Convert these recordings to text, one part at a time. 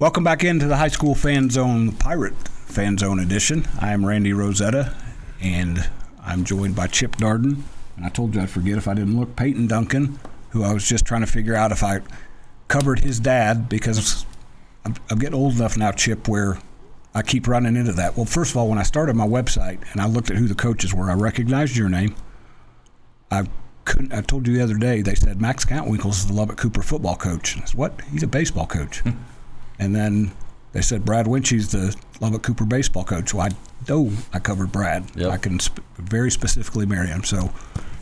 Welcome back into the High School Fan Zone, Pirate Fan Zone edition. I am Randy Rosetta, and I'm joined by Chip Darden. And I told you I'd forget if I didn't look. Peyton Duncan, who I was just trying to figure out if I covered his dad, because I'm getting old enough now, Chip, where I keep running into that. Well, first of all, when I started my website and I looked at who the coaches were, I recognized your name. I told you the other day, they said Max Cantwinkle is the Lubbock Cooper football coach. And I said, what? He's a baseball coach. And then they said Brad Winchie's the Lubbock Cooper baseball coach. Well, I know I covered Brad. Yep. I can very specifically marry him. So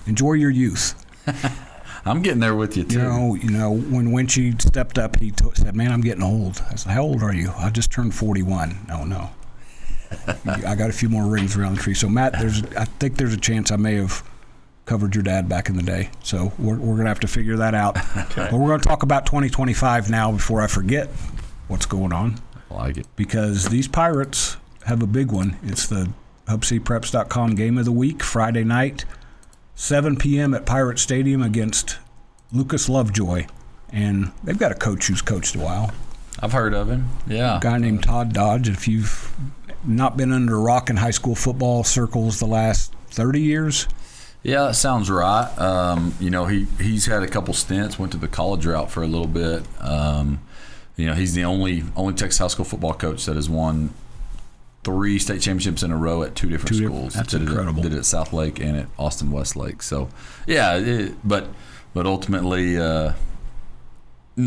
enjoy your youth. I'm getting there with you, too. You know, when Winchie stepped up, he said, man, I'm getting old. I said, how old are you? I just turned 41. No. I got a few more rings around the tree. So, Matt, I think there's a chance I may have covered your dad back in the day. So we're going to have to figure that out. Okay. But we're going to talk about 2025 now before I forget what's going on. I like it. Because these Pirates have a big one. It's the HubCPreps.com Game of the Week, Friday night, 7 p.m. at Pirate Stadium against Lucas Lovejoy. And they've got a coach who's coached a while. I've heard of him, yeah. A guy named Todd Dodge. If you've not been under a rock in high school football circles the last 30 years. Yeah, that sounds right. He's had a couple stints, went to the college route for a little bit. He's the only Texas high school football coach that has won 3 state championships in a row at 2 different schools. That's incredible. Did it at South Lake and at Austin Westlake. So, yeah, but ultimately, no,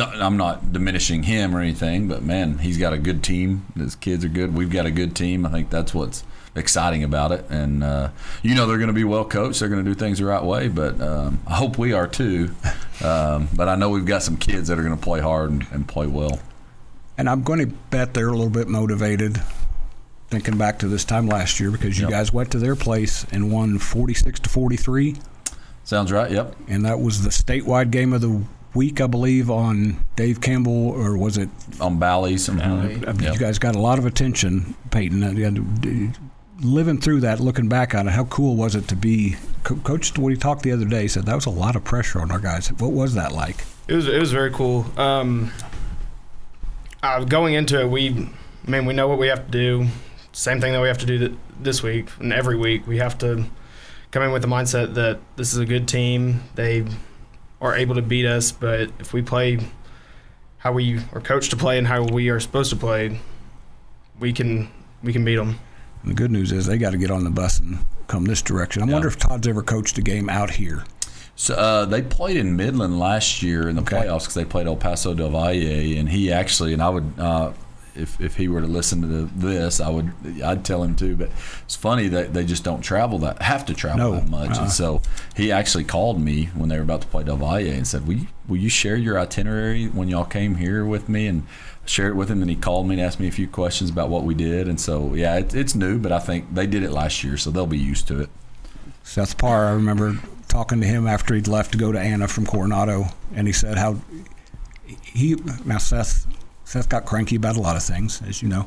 I'm not diminishing him or anything. But man, he's got a good team. His kids are good. We've got a good team. I think that's what's exciting about it. And they're going to be well coached. They're going to do things the right way. But I hope we are too. But I know we've got some kids that are going to play hard and play well. And I'm going to bet they're a little bit motivated, thinking back to this time last year, because you guys went to their place and won 46-43. Sounds right, yep. And that was the statewide game of the week, I believe, on Dave Campbell, or was it? On Bally's. You guys got a lot of attention, Peyton. Living through that, looking back on it, how cool was it to be Coach? When he talked the other day, he said that was a lot of pressure on our guys. What was that like? It was very cool. Going into it, we know what we have to do. Same thing that we have to do this week and every week. We have to come in with the mindset that this is a good team. They are able to beat us, but if we play how we are coached to play and how we are supposed to play, we can beat them. And the good news is they got to get on the bus and come this direction. I wonder if Todd's ever coached a game out here. So they played in Midland last year in the playoffs because they played El Paso del Valle, and he actually, and I would, if he were to listen to this, I'd tell him too. But it's funny that they just don't have to travel that much. And so he actually called me when they were about to play Del Valle and said, "Will you share your itinerary when y'all came here with me?" And shared it with him, and he called me and asked me a few questions about what we did. And so, yeah, it's new, but I think they did it last year, so they'll be used to it. Seth Parr, I remember talking to him after he'd left to go to Anna from Coronado, and he said how Seth got cranky about a lot of things, as you know.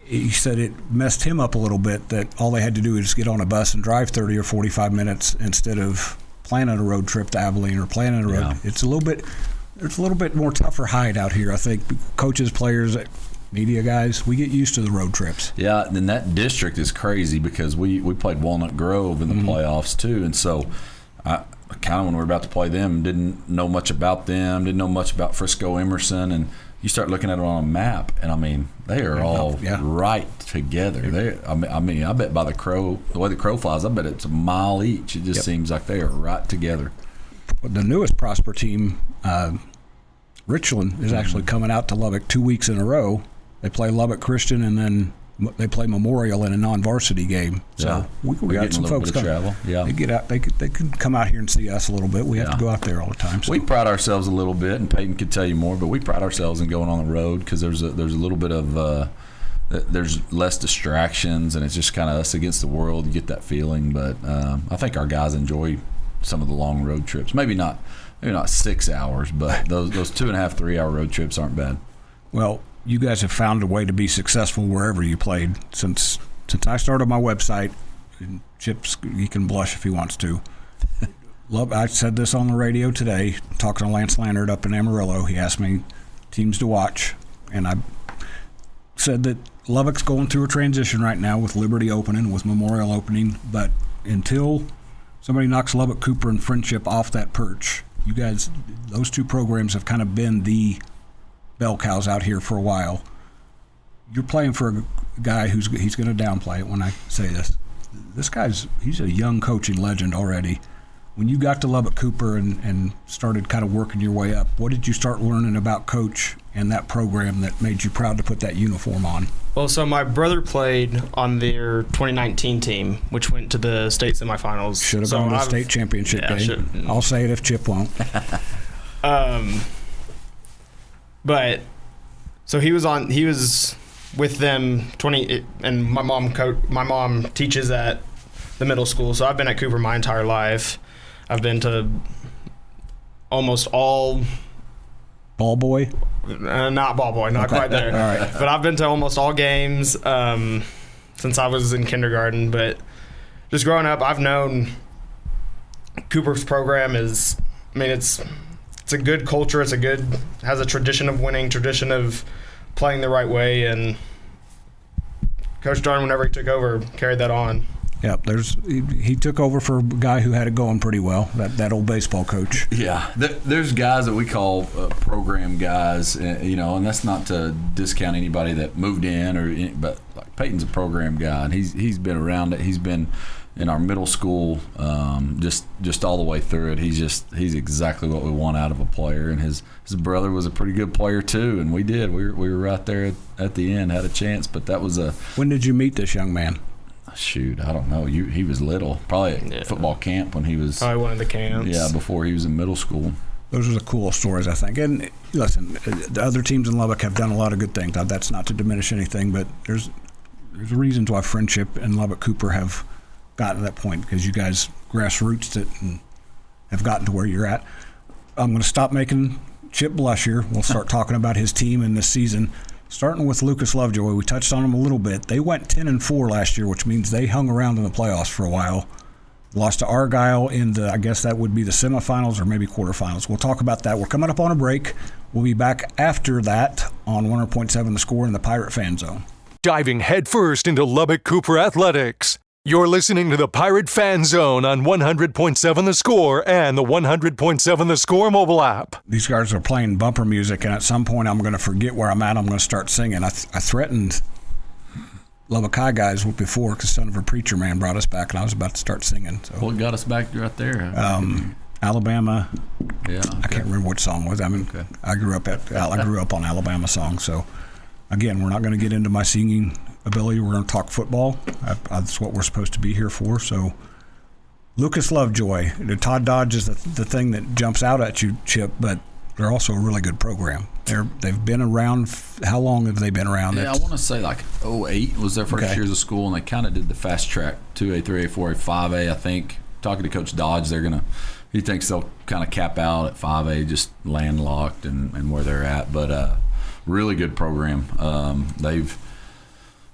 He said it messed him up a little bit that all they had to do was just get on a bus and drive 30 or 45 minutes instead of planning a road trip to Abilene or planning a road. Yeah. It's a little bit more tougher hide out here, I think. Coaches, players, media guys, we get used to the road trips. Yeah, and that district is crazy because we played Walnut Grove in the playoffs too, and so I kind of, when we were about to play them, didn't know much about them, didn't know much about Frisco Emerson, and you start looking at it on a map, and I mean, they are all right together. I bet by the way the crow flies, I bet it's a mile each. It just seems like they are right together. The newest Prosper team, Richland, is actually coming out to Lubbock 2 weeks in a row. They play Lubbock Christian, and then they play Memorial in a non-varsity game. So we got some folks coming. Yeah, they get out. They can come out here and see us a little bit. We have to go out there all the time. So. We pride ourselves a little bit, and Peyton could tell you more, but we pride ourselves in going on the road because there's a little bit of there's less distractions, and it's just kind of us against the world. You get that feeling, but I think our guys enjoy some of the long road trips. Maybe not 6 hours, but those 2.5, 3 hour road trips aren't bad. Well, you guys have found a way to be successful wherever you played since I started my website. Chip's, he can blush if he wants to. I said this on the radio today, talking to Lance Lannert up in Amarillo. He asked me teams to watch. and I said that Lubbock's going through a transition right now with Liberty opening, with Memorial opening, but until somebody knocks Lubbock Cooper and Friendship off that perch, you guys, those two programs have kind of been the bell cows out here for a while. You're playing for a guy he's going to downplay it when I say this. He's a young coaching legend already. When you got to Lubbock Cooper and started kind of working your way up, what did you start learning about Coach and that program that made you proud to put that uniform on? Well, so my brother played on their 2019 team, which went to the state semifinals. Should have gone to the state championship game. I'll say it if Chip won't. But so he was with them 20, and my mom teaches at the middle school, so I've been at Cooper my entire life. I've been to almost all ball boy. Not ball boy, not quite there. All right. But I've been to almost all games since I was in kindergarten. But just growing up, I've known Cooper's program is. I mean, it's a good culture. Has a tradition of winning, tradition of playing the right way, and Coach Darden, whenever he took over, carried that on. Yep, he took over for a guy who had it going pretty well, that old baseball coach. Yeah, there's guys that we call program guys, and that's not to discount anybody that moved in, but like Peyton's a program guy, and he's been around it. He's been in our middle school, just all the way through it. He's exactly what we want out of a player, and his brother was a pretty good player too, and we were right there at the end, had a chance, but that was a. When did you meet this young man? Shoot, I don't know. He was little, probably at football camp when he was. Probably one of the camps. Yeah, before he was in middle school. Those are the cool stories, I think. And listen, the other teams in Lubbock have done a lot of good things. That's not to diminish anything, but there's reasons why Friendship and Lubbock Cooper have gotten to that point, because you guys grassroots it and have gotten to where you're at. I'm going to stop making Chip blush here. We'll start talking about his team in this season. Starting with Lucas Lovejoy, we touched on him a little bit. They went 10-4 last year, which means they hung around in the playoffs for a while. Lost to Argyle in the, I guess that would be the semifinals or maybe quarterfinals. We'll talk about that. We're coming up on a break. We'll be back after that on 100.7 The Score in the Pirate Fan Zone. Diving headfirst into Lubbock Cooper athletics. You're listening to the Pirate Fan Zone on 100.7 The Score and the 100.7 The Score mobile app. These guys are playing bumper music, and at some point I'm going to forget where I'm at. I'm going to start singing. I threatened Lubbock High guys before because son of a preacher man brought us back, and I was about to start singing. So what got us back right there? Alabama. Yeah, okay. I can't remember what song it was. I mean, okay. I grew up on Alabama songs. So again, we're not going to get into my singing ability. We're going to talk football. That's what we're supposed to be here for. So Lucas Lovejoy, Todd Dodge is the thing that jumps out at you, Chip, but they're also a really good program. They've been around. How long have they been around? Yeah, I want to say like 2008 was their first years of school, and they kind of did the fast track 2A, 3A, 4A, 5A. I think talking to Coach Dodge, he thinks they'll kind of cap out at 5A, just landlocked and where they're at. But really good program.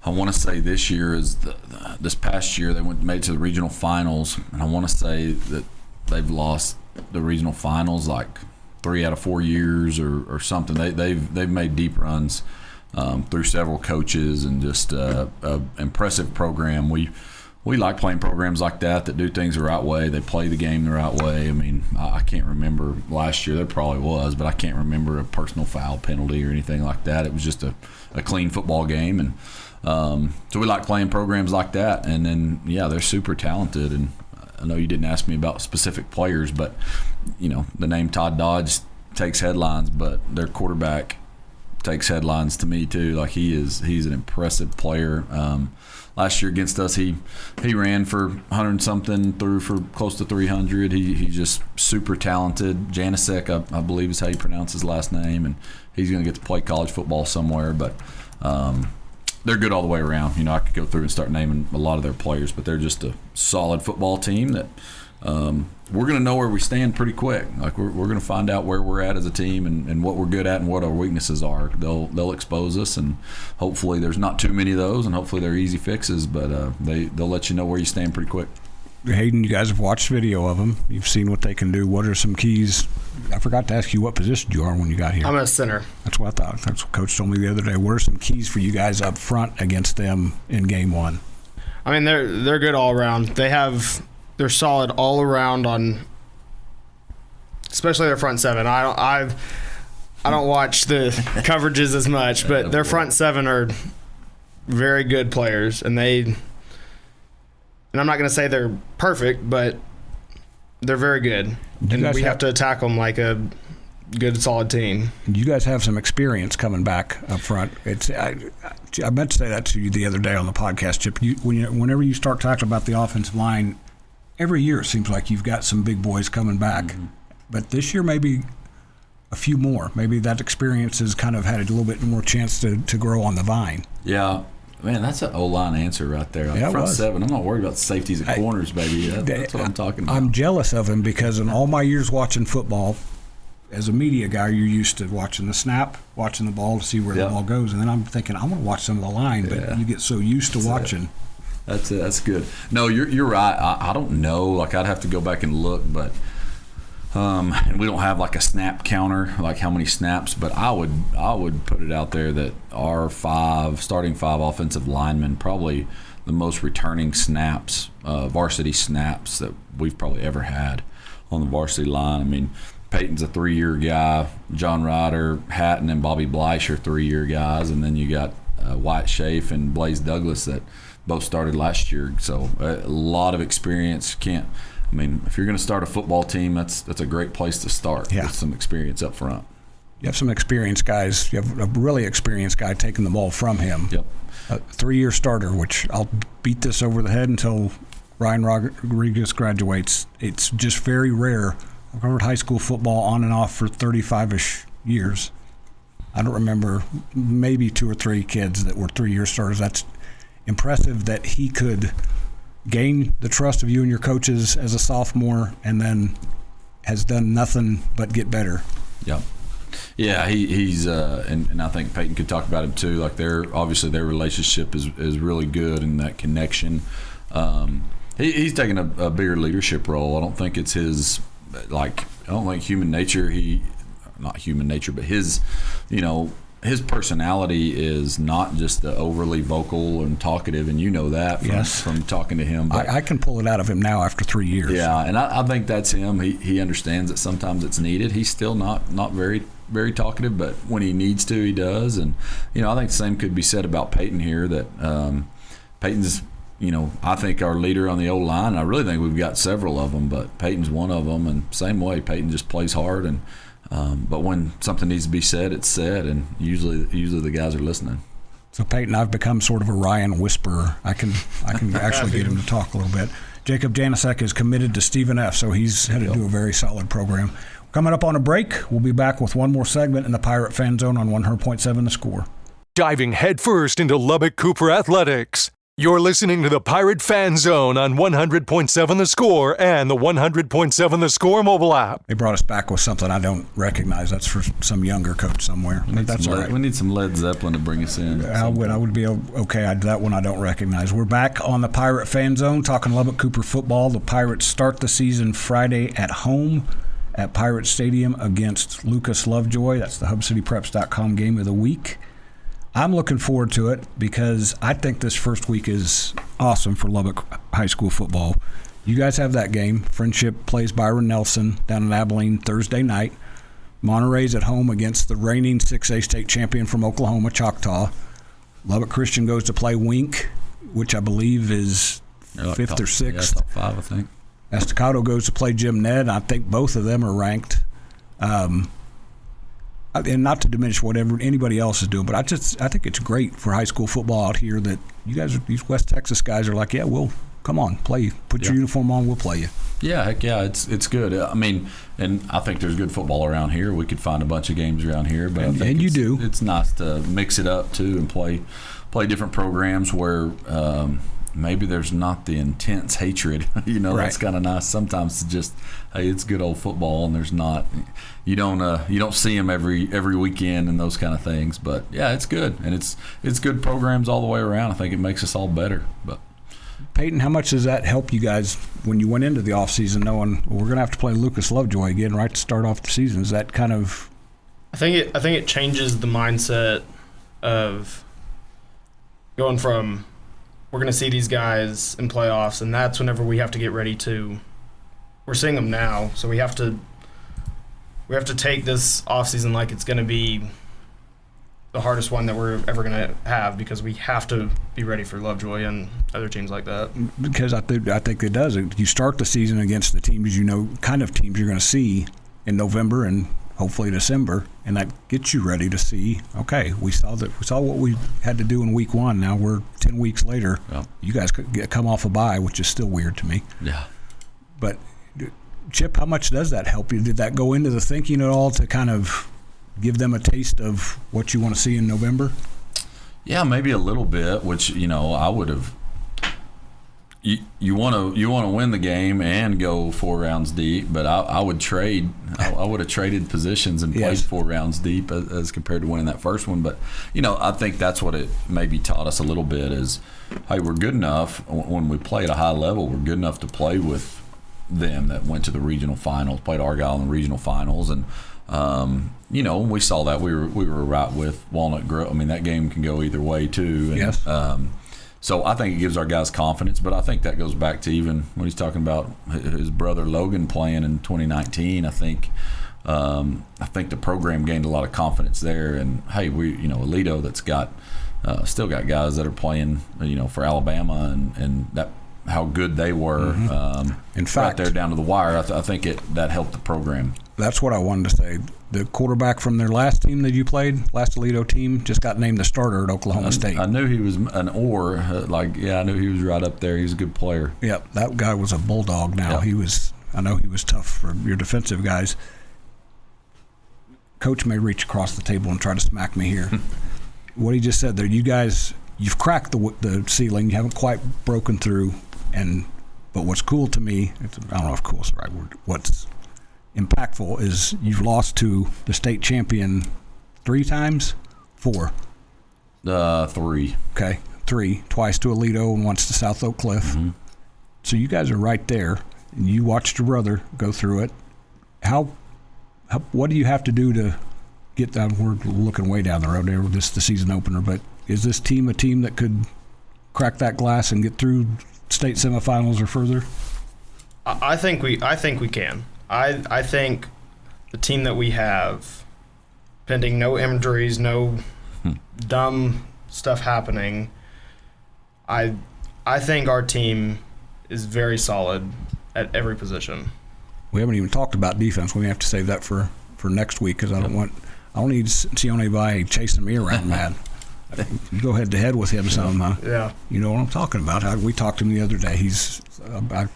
I want to say this year this past year they made it to the regional finals, and I want to say that they've lost the regional finals like 3 out of 4 years or something. They've made deep runs through several coaches, and just a impressive program. We like playing programs like that do things the right way. They play the game the right way. I mean, I can't remember last year. There probably was, but I can't remember a personal foul penalty or anything like that. It was just a clean football game, and so we like playing programs like that. And then, yeah, they're super talented. And I know you didn't ask me about specific players, but, the name Todd Dodge takes headlines, but their quarterback takes headlines to me too. Like he's an impressive player. Last year against us, he ran for 100-something, threw for close to 300. He's just super talented. Janicek, I believe is how you pronounce his last name, and he's going to get to play college football somewhere. But they're good all the way around. I could go through and start naming a lot of their players, but they're just a solid football team that we're going to know where we stand pretty quick. Like we're going to find out where we're at as a team and what we're good at and what our weaknesses are. They'll expose us, and hopefully there's not too many of those, and hopefully they're easy fixes. But they'll let you know where you stand pretty quick. Hayden, you guys have watched video of them. You've seen what they can do. What are some keys? I forgot to ask you what position you are when you got here. I'm a center. That's what I thought. That's what Coach told me the other day. What are some keys for you guys up front against them in game one? I mean, they're good all around. They're solid all around on, especially their front seven. I don't watch the coverages as much, but their front seven are very good players, and I'm not going to say they're perfect, but they're very good. And we have to attack them like a good, solid team. You guys have some experience coming back up front. I meant to say that to you the other day on the podcast, Chip. Whenever you start talking about the offensive line, every year it seems like you've got some big boys coming back. Mm-hmm. But this year maybe a few more. Maybe that experience has kind of had a little bit more chance to grow on the vine. Yeah. Man, that's an O-line answer right there. Yeah, front seven, I'm not worried about the safeties and corners, baby. That's what I'm talking about. I'm jealous of him because in all my years watching football, as a media guy, you're used to watching the snap, watching the ball to see where the ball goes. And then I'm thinking, I want to watch some of the line, but you get so used to watching. That's it. That's good. No, you're right. I don't know. Like, I'd have to go back and look, but and we don't have like a snap counter, like how many snaps, but I would put it out there that our starting five offensive linemen, probably the most returning snaps, varsity snaps that we've probably ever had on the varsity line. I mean, Peyton's a 3-year guy. John Ryder, Hatton, and Bobby Bleish are 3-year guys, and then you got Wyatt Schaaf and Blaze Douglas that both started last year. So a lot of experience. I mean, if you're going to start a football team, that's a great place to start with some experience up front. You have some experienced guys. You have a really experienced guy taking the ball from him. Yep. A 3-year starter, which I'll beat this over the head until Ryan Rodriguez graduates. It's just very rare. I've covered high school football on and off for 35-ish years. I don't remember maybe 2 or 3 kids that were 3-year starters. That's impressive that he could gain the trust of you and your coaches as a sophomore and then has done nothing but get better. Yeah, he's and I think Peyton could talk about him too. Like, obviously their relationship is really good, and that connection. He's taking a bigger leadership role. I don't think it's his, like, I don't think human nature. Not human nature, but his personality is not just the overly vocal and talkative, and you know that from talking to him. I can pull it out of him now after 3 years. Yeah, and I think that's him. He understands that sometimes it's needed. He's still not very, very talkative, but when he needs to, he does. And, I think the same could be said about Peyton here, that Peyton's, I think our leader on the O-line. I really think we've got several of them, but Peyton's one of them. And same way, Peyton just plays hard, and but when something needs to be said, it's said, and usually the guys are listening. So Peyton, I've become sort of a Ryan whisperer. I can actually get him to talk a little bit. Jacob Janicek is committed to Stephen F., so he's headed to a very solid program. Coming up on a break, we'll be back with one more segment in the Pirate Fan Zone on 100.7 The Score. Diving headfirst into Lubbock Cooper athletics. You're listening to the Pirate Fan Zone on 100.7 The Score and the 100.7 The Score mobile app. They brought us back with something I don't recognize. That's for some younger coach somewhere. That's all right. We need some Led Zeppelin to bring us in. I would be okay. That one I don't recognize. We're back on the Pirate Fan Zone talking Lubbock Cooper football. The Pirates start the season Friday at home at Pirate Stadium against Lucas Lovejoy. That's the HubCityPreps.com game of the week. I'm looking forward to it because I think this first week is awesome for Lubbock high school football. You guys have that game. Friendship plays Byron Nelson down in Abilene Thursday night. Monterey's at home against the reigning 6A state champion from Oklahoma, Choctaw. Lubbock Christian goes to play Wink, which I believe is 5th or 6th. Yeah, top 5, I think. Estacado goes to play Jim Ned. I think both of them are ranked. And not to diminish whatever anybody else is doing, but I think it's great for high school football out here that you guys, these West Texas guys, are like, yeah, we'll come on, play. Put your uniform on, we'll play you. Yeah, heck yeah, it's good. I mean, and I think there's good football around here. We could find a bunch of games around here, but I think it's nice to mix it up too and play different programs where maybe there's not the intense hatred. Right. That's kind of nice sometimes to just, hey, it's good old football, and there's not, you don't see them every weekend and those kind of things. But yeah, it's good, and it's good programs all the way around. I think it makes us all better. But Peyton, how much does that help you guys when you went into the offseason knowing we're going to have to play Lucas Lovejoy again right to start off the season? Is that kind of... I think it changes the mindset of going from we're going to see these guys in playoffs, and that's whenever we have to get ready to. We're seeing them now, so we have to take this offseason like it's going to be the hardest one that we're ever going to have, because we have to be ready for Lovejoy and other teams like that. Because I think it does. You start the season against the teams kind of teams you're going to see in November and hopefully December, and that gets you ready to see, okay, we saw what we had to do in week 1. Now we're 10 weeks later. Yeah. You guys come off a bye, which is still weird to me. Yeah. But Chip, how much does that help you? Did that go into the thinking at all to kind of give them a taste of what you want to see in November? Yeah, maybe a little bit, which, I would have. You want to win the game and go 4 rounds deep, but I would trade. I would have traded positions and played 4 rounds deep as compared to winning that first one. But I think that's what it maybe taught us a little bit is, hey, we're good enough when we play at a high level. We're good enough to play with them that went to the regional finals, played Argyle in the regional finals, and when we saw that we were right with Walnut Grove. I mean, that game can go either way too. And, yes. So I think it gives our guys confidence, but I think that goes back to even when he's talking about his brother Logan playing in 2019. I think the program gained a lot of confidence there, and hey, Alito that's got still got guys that are playing for Alabama and that how good they were. In fact, right there down to the wire. I think that helped the program. That's what I wanted to say. The quarterback from their last team that you played, last Alito team, just got named the starter at Oklahoma State. I knew he was an I knew he was right up there. He's a good player. Yep, that guy was a bulldog now. Yep. I know he was tough for your defensive guys. Coach may reach across the table and try to smack me here. What he just said there, you guys, you've cracked the ceiling. You haven't quite broken through. But what's cool to me, I don't know if cool is the right word, what's impactful is you've lost to the state champion 3 times? 4? 3. Okay, 3. Twice to Alito and once to South Oak Cliff. Mm-hmm. So you guys are right there, and you watched your brother go through it. What do you have to do to get down? We're looking way down the road there with the season opener, but is this team a team that could crack that glass and get through state semifinals or further? I think we can. I think the team that we have, pending no injuries, no dumb stuff happening, I think our team is very solid at every position. We haven't even talked about defense. We may have to save that for next week because I don't need Sione Vai chasing me around, man. You go head to head with him some. Yeah. You know what I'm talking about. We talked to him the other day. I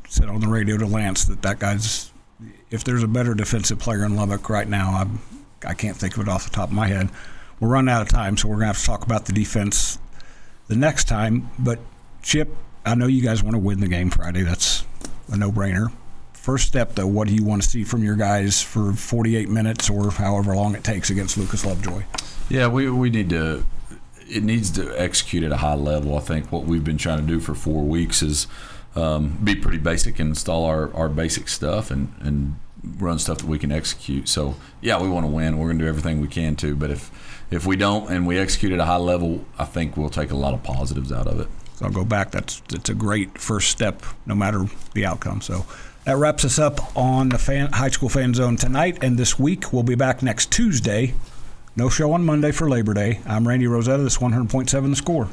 said on the radio to Lance that guy's, if there's a better defensive player in Lubbock right now, I can't think of it off the top of my head. We're running out of time, so we're going to have to talk about the defense the next time. But, Chip, I know you guys want to win the game Friday. That's a no-brainer. First step, though, what do you want to see from your guys for 48 minutes or however long it takes against Lucas Lovejoy? Yeah, we need to – it needs to execute at a high level. I think what we've been trying to do for 4 weeks is be pretty basic and install our basic stuff and run stuff that we can execute. So, yeah, we want to win. We're going to do everything we can to. But if we don't and we execute at a high level, I think we'll take a lot of positives out of it. So I'll go back. It's a great first step no matter the outcome. So that wraps us up on the High School Fan Zone tonight and this week. We'll be back next Tuesday. No show on Monday for Labor Day. I'm Randy Rosetta. This is 100.7 The Score.